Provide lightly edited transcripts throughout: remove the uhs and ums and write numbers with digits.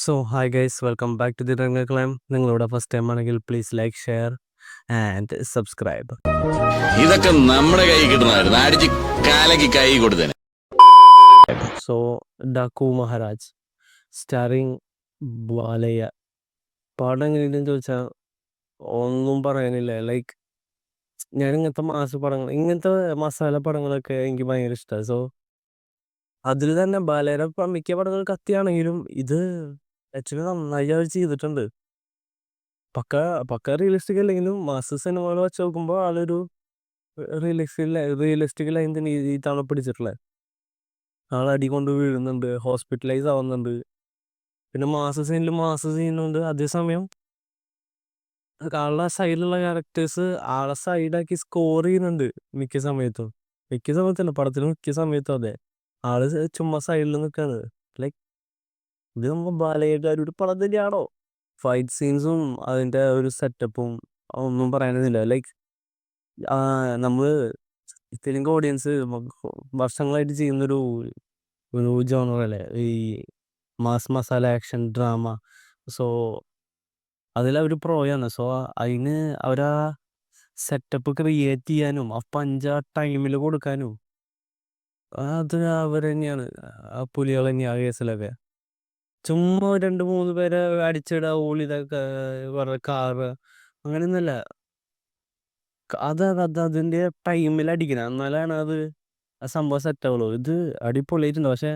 Hi guys, welcome back to the Rangal Climb. നിങ്ങളുടെ first time ആണെങ്കിൽ please like share and subscribe. ഇതൊക്കെ നമ്മുടെ കൈ കിട്ടണമായിരുന്നു, അടിച്ച് കാലക്ക് കൈ കൊടുത്തേനെ. So Daaku Maharaaj starring Balayya. പാടം എങ്ങനെയുണ്ടെന്ന് ചോദിച്ചാൽ ഒന്നും പറയാനില്ല. ലൈക്ക് ഞാൻ ഇങ്ങനത്തെ ഇങ്ങനത്തെ മസാല പടങ്ങളൊക്കെ എനിക്ക് ഭയങ്കര ഇഷ്ടമാണ്. സോ അതിൽ തന്നെ ബാലയുടെ മിക്ക പടങ്ങൾ കത്തിയാണെങ്കിലും ഇത് ആക്ച്വലി നന്നായി അവർ ചെയ്തിട്ടുണ്ട്. പക്ക പക്ക റിയലിസ്റ്റിക് അല്ലെങ്കിലും മാസ് സിനിമകൾ വെച്ച് നോക്കുമ്പോൾ ആളൊരു റിയലിസ്റ്റിക് ലൈൻ തന്നെ ഈ തവണ പിടിച്ചിട്ടുള്ളത്. ആൾ അടി കൊണ്ട് വീഴുന്നുണ്ട്, ഹോസ്പിറ്റലൈസ് ആവുന്നുണ്ട്, പിന്നെ മാസ് സീനുണ്ട്. അതേസമയം ആളുടെ സൈഡിലുള്ള ക്യാരക്ടേഴ്സ് ആളെ സൈഡാക്കി സ്കോർ ചെയ്യുന്നുണ്ട് മിക്ക സമയത്തല്ല പടത്തിന് മിക്ക സമയത്തും. അതെ, ആള് ചുമ്മാ സൈഡിൽ നിൽക്കാണ്. ലൈക്ക് ഇത് നമ്മൾ ബാലയുടെ ഒരു പടം തന്നെയാണോ? ഫൈറ്റ് സീൻസും അതിൻ്റെ ഒരു സെറ്റപ്പും ഒന്നും പറയാനൊന്നുമില്ല. ലൈക്ക് നമ്മൾ തെലുങ്ക് ഓഡിയൻസ് വർഷങ്ങളായിട്ട് ചെയ്യുന്നൊരു ഒരു ജോണറല്ലേ ഈ mass masala action drama. So അതിലവർ പ്രോയാണ്. സോ അതിന് അവരാ സെറ്റപ്പ് ക്രിയേറ്റ് ചെയ്യാനും ആ പഞ്ച് ആ ടൈമിൽ കൊടുക്കാനും അത് അവർ തന്നെയാണ്. ആ പുലികൾ തന്നെയാണ് ആ കേസിലൊക്കെ. ചുമ്മാ 2-3 പേരെ അടിച്ചിടുക, ഇതൊക്കെ വേറെ കാറ് അങ്ങനെയൊന്നുമല്ല. അതിൻ്റെ ടൈമിൽ അടിക്കണം, എന്നാലാണ് അത് ആ സംഭവം സെറ്റ് ആവുള്ളൂ. ഇത് അടിപൊളിയായിട്ടുണ്ട്. പക്ഷെ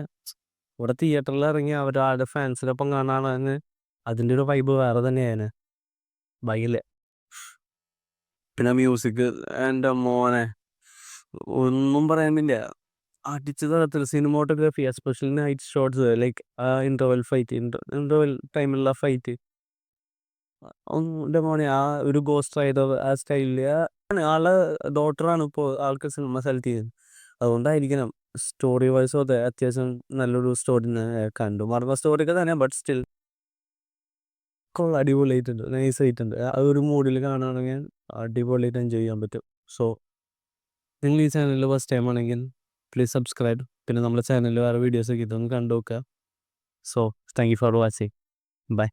ഇവിടെ തിയേറ്ററിൽ ഇറങ്ങി അവരുടെ ഫാൻസിനൊപ്പം കാണാനാണ് അതിൻ്റെ ഒരു വൈബ് വേറെ തന്നെയാണ്. ഭയങ്കര പിന്നെ മ്യൂസിക് എൻ്റെ മോനെ ഒന്നും പറയാനില്ല. അടിച്ച തരത്തിൽ cinematography, especially night shots, like ആ ഇന്റർവെൽ ടൈമിലുള്ള ഫൈറ്റ്, എൻ്റെ മോനെ ആ ഒരു ഗോസ്റ്റ് റൈഡർ ആ സ്റ്റൈലില് ആളെ ഡോക്ടറാണ് ഇപ്പോൾ ആൾക്ക് സിനിമ സെലക്ട് ചെയ്തത്. അതുകൊണ്ടായിരിക്കണം സ്റ്റോറി വൈസും അതെ അത്യാവശ്യം നല്ലൊരു സ്റ്റോറി കണ്ടു. മറന്ന സ്റ്റോറിയൊക്കെ തന്നെ, ബട്ട് സ്റ്റിൽ അടിപൊളിയായിട്ടുണ്ട്, നൈസ് ആയിട്ടുണ്ട്. ആ ഒരു മൂഡിൽ കാണുകയാണെങ്കിൽ അടിപൊളിയായിട്ട് എൻജോയ് ചെയ്യാൻ പറ്റും. സോ നിങ്ങൾ ഈ ചാനലിൽ ഫസ്റ്റ് ടൈം ആണെങ്കിൽ പ്ലീസ് സബ്സ്ക്രൈബ്. പിന്നെ നമ്മുടെ ചാനലിൽ വേറെ വീഡിയോസൊക്കെ ഇതൊന്ന് കണ്ടു നോക്കുക. So thank you for watching. By.